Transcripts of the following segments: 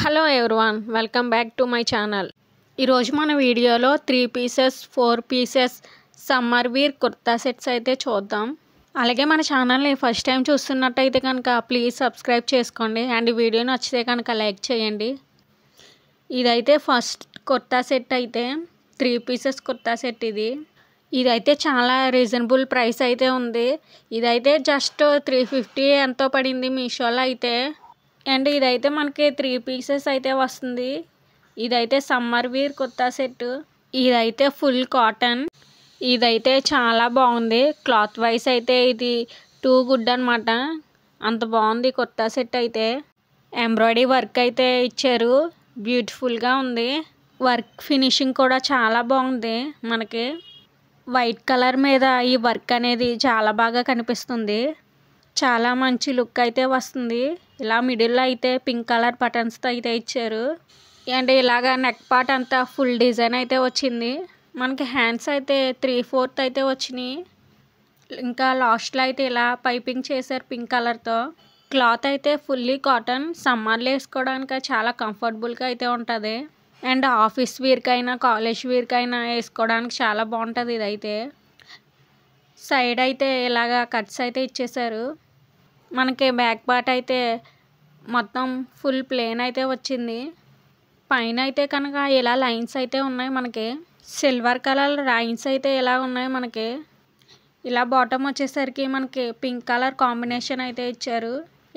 Hello everyone, welcome back to my channel. ఈరోజు మన వీడియోలో 3 పీసెస్ 4 పీసెస్ సమ్మర్ వీర్ kurta sets అయితే చూద్దాం. అలాగే మన ఛానల్ని ఫస్ట్ టైం చూస్తున్నట్టయితే కనుక ప్లీజ్ సబ్స్క్రైబ్ చేసుకోండి అండ్ ఈ వీడియో నచ్చితే కనుక లైక్ చేయండి. ఇదైతే ఫస్ట్ కుర్తా సెట్ అయితే 3 పీసెస్ కుర్తా సెట్. ఇదైతే చాలా రీజనబుల్ ప్రైస్ అయితే ఉంది. ఇదైతే జస్ట్ 350 ఎంతో పడింది మీషోలో అయితే. అండ్ ఇదైతే మనకి 3 పీసెస్ అయితే వస్తుంది. ఇదైతే సమ్మర్ వీర్ కుర్తా సెట్. ఇదైతే ఫుల్ కాటన్. ఇదైతే చాలా బాగుంది. క్లాత్ వైస్ అయితే ఇది టూ గుడ్ అనమాట. అంత బాగుంది కుర్తా సెట్ అయితే. ఎంబ్రాయిడరీ వర్క్ అయితే ఇచ్చారు, బ్యూటిఫుల్గా ఉంది. వర్క్ ఫినిషింగ్ కూడా చాలా బాగుంది. మనకి వైట్ కలర్ మీద ఈ వర్క్ అనేది చాలా బాగా కనిపిస్తుంది. చాలా మంచి లుక్ అయితే వస్తుంది. ఇలా మిడిల్లో అయితే పింక్ కలర్ బటన్స్తో అయితే ఇచ్చారు. అండ్ ఇలాగా నెక్ పార్ట్ అంతా ఫుల్ డిజైన్ అయితే వచ్చింది. మనకి హ్యాండ్స్ అయితే 3/4 అయితే వచ్చినాయి. ఇంకా లాస్ట్లో అయితే ఇలా పైపింగ్ చేశారు పింక్ కలర్తో. క్లాత్ అయితే ఫుల్లీ కాటన్. సమ్మర్లో వేసుకోవడానికి చాలా కంఫర్టబుల్గా అయితే ఉంటుంది. అండ్ ఆఫీస్ వేర్కైనా కాలేజ్ వేర్కైనా వేసుకోవడానికి చాలా బాగుంటుంది. ఇదైతే సైడ్ అయితే ఇలాగా కట్స్ అయితే ఇచ్చేసారు. మనకి బ్యాక్ పార్ట్ అయితే మొత్తం ఫుల్ ప్లేన్ అయితే వచ్చింది. పైన అయితే కనుక ఇలా లైన్స్ అయితే ఉన్నాయి. మనకి సిల్వర్ కలర్ లైన్స్ అయితే ఇలా ఉన్నాయి. మనకి ఇలా బాటమ్ వచ్చేసరికి మనకి పింక్ కలర్ కాంబినేషన్ అయితే ఇచ్చారు.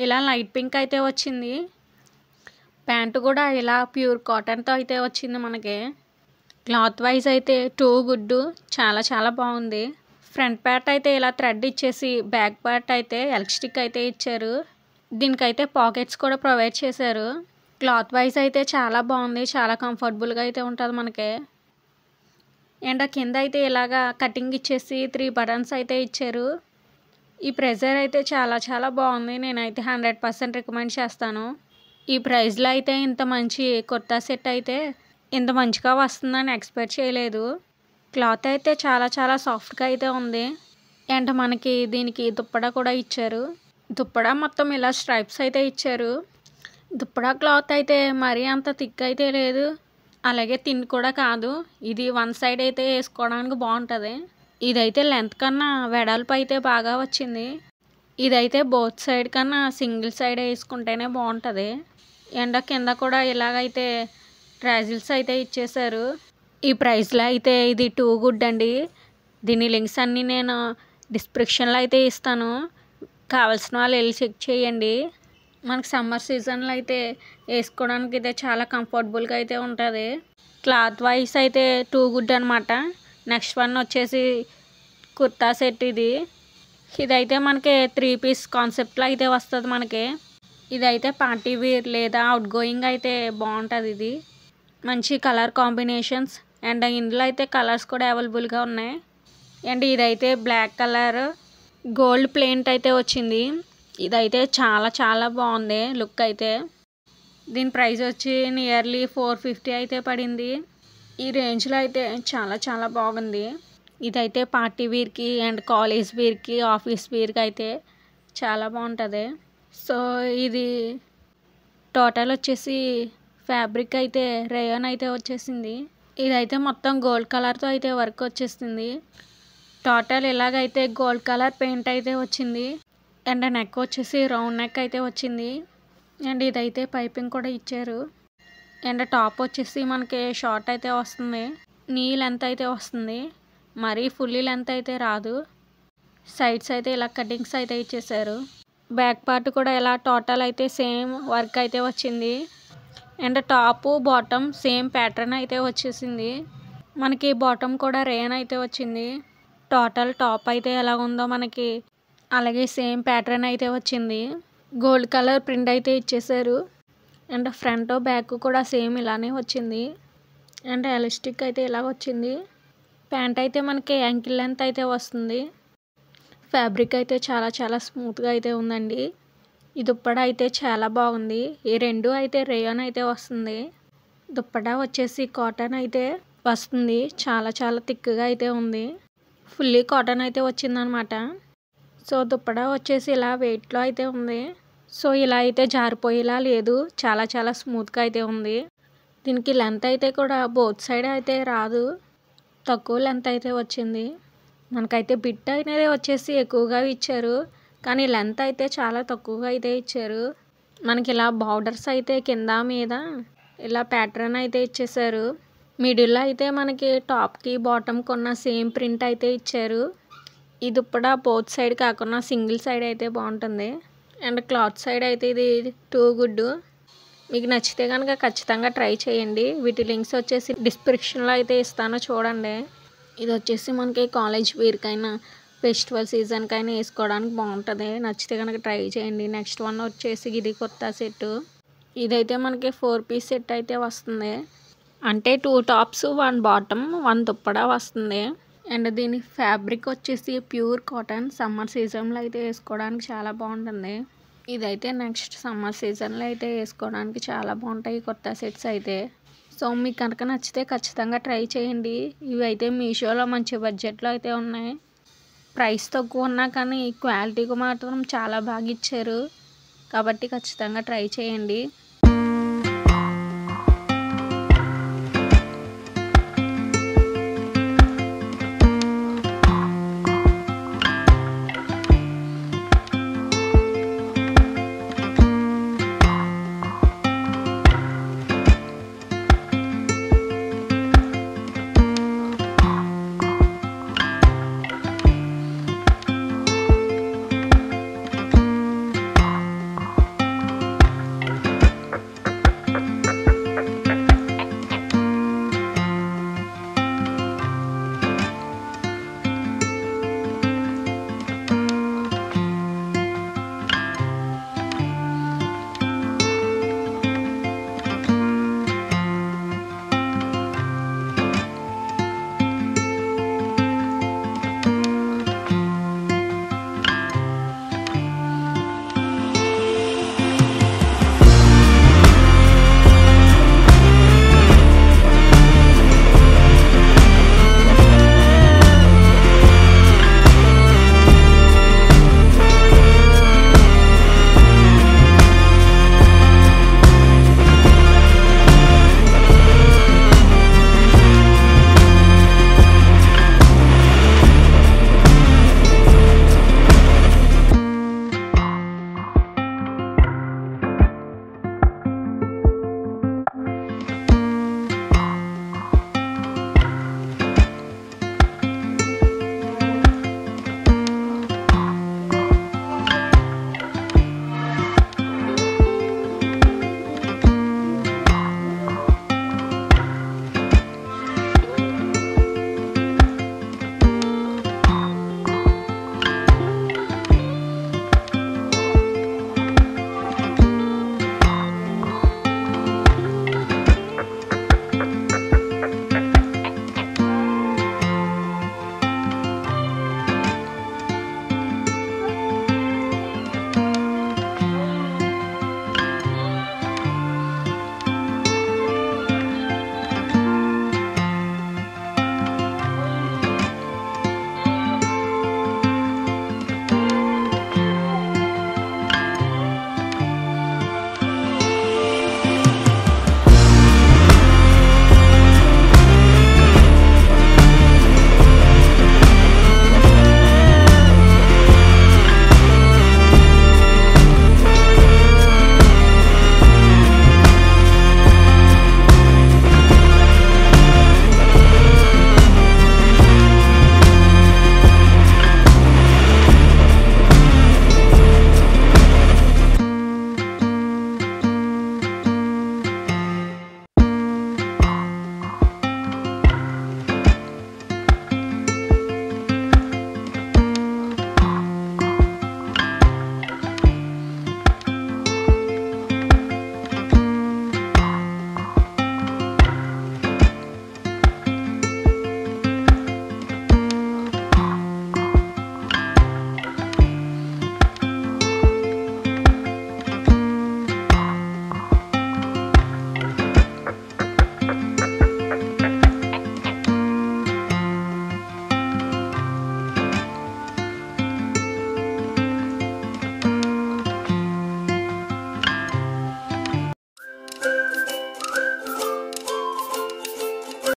ఇలా లైట్ పింక్ అయితే వచ్చింది. ప్యాంటు కూడా ఇలా ప్యూర్ కాటన్తో అయితే వచ్చింది. మనకి క్లాత్ వైజ్ అయితే టూ గుడ్, చాలా చాలా బాగుంది. ఫ్రంట్ పార్ట్ అయితే ఇలా థ్రెడ్ ఇచ్చేసి బ్యాక్ పార్ట్ అయితే ఎలాస్టిక్ అయితే ఇచ్చారు. దీనికైతే పాకెట్స్ కూడా ప్రొవైడ్ చేశారు. క్లాత్ వైజ్ అయితే చాలా బాగుంది, చాలా కంఫర్టబుల్గా అయితే ఉంటుంది మనకి. అండ్ కింద అయితే ఇలాగా కటింగ్ ఇచ్చేసి 3 బటన్స్ అయితే ఇచ్చారు. ఈ ప్రైజర్ అయితే చాలా చాలా బాగుంది. నేనైతే 100% రికమెండ్ చేస్తాను. ఈ ప్రైస్లో అయితే ఇంత మంచి కుర్తా సెట్ అయితే ఇంత మంచిగా వస్తుందని ఎక్స్పెక్ట్ చేయలేదు. క్లాత్ అయితే చాలా చాలా సాఫ్ట్గా అయితే ఉంది. అండ్ మనకి దీనికి దుప్పడా కూడా ఇచ్చారు. దుప్పడా మొత్తం ఇలా స్ట్రైప్స్ అయితే ఇచ్చారు. దుప్పడా క్లాత్ అయితే మరీ అంత థిక్ అయితే లేదు, అలాగే థిన్ కూడా కాదు. ఇది వన్ సైడ్ అయితే వేసుకోవడానికి బాగుంటుంది. ఇదైతే లెంత్ కన్నా వెడల్పు అయితే బాగా వచ్చింది. ఇదైతే బోత్ సైడ్ కన్నా సింగిల్ సైడ్ వేసుకుంటేనే బాగుంటుంది. అండ్ కింద కూడా ఇలాగైతే ట్రాజిల్స్ అయితే ఇచ్చేసారు. ఈ ప్రైస్లో అయితే ఇది టూ గుడ్ అండి. దీని లింక్స్ అన్నీ నేను డిస్క్రిప్షన్లో అయితే ఇస్తాను. కావాల్సిన వాళ్ళు వెళ్ళి చెక్ చేయండి. మనకి సమ్మర్ సీజన్లో అయితే వేసుకోవడానికి అయితే చాలా కంఫర్టబుల్గా అయితే ఉంటుంది. క్లాత్ వైస్ అయితే టూ గుడ్ అనమాట. నెక్స్ట్ వన్ వచ్చేసి కుర్తా సెట్. ఇదైతే మనకి 3 పీస్ కాన్సెప్ట్లో అయితే వస్తుంది. మనకి ఇదైతే పార్టీ వేర్ లేదా అవుట్ గోయింగ్ అయితే బాగుంటుంది. ఇది మంచి కలర్ కాంబినేషన్స్ అండ్ ఇందులో అయితే కలర్స్ కూడా అవైలబుల్గా ఉన్నాయి. అండ్ ఇదైతే బ్లాక్ కలర్ గోల్డ్ ప్లేంట్ అయితే వచ్చింది. ఇదైతే చాలా చాలా బాగుంది లుక్ అయితే. దీని ప్రైస్ వచ్చి నియర్లీ 450 అయితే పడింది. ఈ రేంజ్లో అయితే చాలా చాలా బాగుంది. ఇదైతే పార్టీ వేర్కి అండ్ కాలేజ్ వేర్కి ఆఫీస్ వేర్కి అయితే చాలా బాగుంటుంది. సో ఇది టోటల్ వచ్చేసి ఫ్యాబ్రిక్ అయితే రేయాన్ అయితే వచ్చేసింది. ఇదైతే మొత్తం గోల్డ్ కలర్తో అయితే వర్క్ వచ్చేసింది. టోటల్ ఇలాగైతే గోల్డ్ కలర్ పెయింట్ అయితే వచ్చింది. అండ్ నెక్ వచ్చేసి రౌండ్ నెక్ అయితే వచ్చింది. అండ్ ఇదైతే పైపింగ్ కూడా ఇచ్చారు. అండ్ టాప్ వచ్చేసి మనకి షార్ట్ అయితే వస్తుంది. నీ లెంత్ అయితే వస్తుంది, మరీ ఫుల్లీ లెంత్ అయితే రాదు. సైడ్స్ అయితే ఇలా కటింగ్స్ అయితే ఇచ్చేసారు. బ్యాక్ పార్ట్ కూడా ఇలా టోటల్ అయితే సేమ్ వర్క్ అయితే వచ్చింది. And top bottom same pattern అయితే వచ్చేసింది. మనకి బాటమ్ కూడా రేయన్ అయితే వచ్చింది. టోటల్ టాప్ అయితే ఎలా ఉందో మనకి అలాగే సేమ్ ప్యాటర్న్ అయితే వచ్చింది. గోల్డ్ కలర్ ప్రింట్ అయితే ఇచ్చేసారు. అండ్ ఫ్రంట్ బ్యాక్ కూడా సేమ్ ఇలానే వచ్చింది. అండ్ ఎలాస్టిక్ అయితే ఇలా వచ్చింది. ప్యాంట్ అయితే మనకి యాంకిల్ లెంత్ అయితే వస్తుంది. ఫ్యాబ్రిక్ అయితే చాలా చాలా స్మూత్గా అయితే ఉందండి. ఈ దుప్పడా అయితే చాలా బాగుంది. ఈ రెండు అయితే రేయాన్ అయితే వస్తుంది. దుప్పడా వచ్చేసి కాటన్ అయితే వస్తుంది. చాలా చాలా థిక్గా అయితే ఉంది. ఫుల్లీ కాటన్ అయితే వచ్చిందనమాట. సో దుప్పడా వచ్చేసి ఇలా వెయిట్లో అయితే ఉంది. సో ఇలా అయితే జారిపోయేలా లేదు, చాలా చాలా స్మూత్గా అయితే ఉంది. దీనికి లెంత్ అయితే కూడా బోత్ సైడ్ అయితే రాదు, తక్కువ లెంత్ అయితే వచ్చింది. మనకైతే బిట్ అనేది వచ్చేసి ఎక్కువగా ఇచ్చారు, కానీ లెంత్ అయితే చాలా తక్కువగా అయితే ఇచ్చారు. మనకి ఇలా బార్డర్స్ అయితే కింద మీద ఇలా ప్యాటర్న్ అయితే ఇచ్చేసారు. మిడిల్లో అయితే మనకి టాప్కి బాటమ్కి ఉన్న సేమ్ ప్రింట్ అయితే ఇచ్చారు. ఇది ఇప్పుడు బోత్ సైడ్ కాకుండా సింగిల్ సైడ్ అయితే బాగుంటుంది. అండ్ క్లాత్ సైడ్ అయితే ఇది టూ గుడ్. మీకు నచ్చితే కనుక ఖచ్చితంగా ట్రై చేయండి. వీటి లింక్స్ వచ్చేసి డిస్క్రిప్షన్లో అయితే ఇస్తాను, చూడండి. ఇది వచ్చేసి మనకి కాలేజ్ వేర్కైనా ఫెస్టివల్ సీజన్కైనా వేసుకోవడానికి బాగుంటుంది. నచ్చితే కనుక ట్రై చేయండి. నెక్స్ట్ వన్ వచ్చేసి ఇది కుర్తా సెట్. ఇదైతే మనకి 4 పీస్ సెట్ అయితే వస్తుంది. అంటే 2 టాప్స్ 1 బాటమ్ 1 దుప్పడా వస్తుంది. అండ్ దీని ఫ్యాబ్రిక్ వచ్చేసి ప్యూర్ కాటన్. సమ్మర్ సీజన్లో అయితే వేసుకోవడానికి చాలా బాగుంటుంది. ఇదైతే నెక్స్ట్ సమ్మర్ సీజన్లో అయితే వేసుకోవడానికి చాలా బాగుంటాయి కుర్తా సెట్స్ అయితే. సో మీకు కనుక నచ్చితే ఖచ్చితంగా ట్రై చేయండి. ఇవి అయితే మీషోలో మంచి బడ్జెట్లో అయితే ఉన్నాయి. ప్రైస్ తక్కువ ఉన్నా కానీ క్వాలిటీకి మాత్రం చాలా బాగా ఇచ్చారు, కాబట్టి ఖచ్చితంగా ట్రై చేయండి.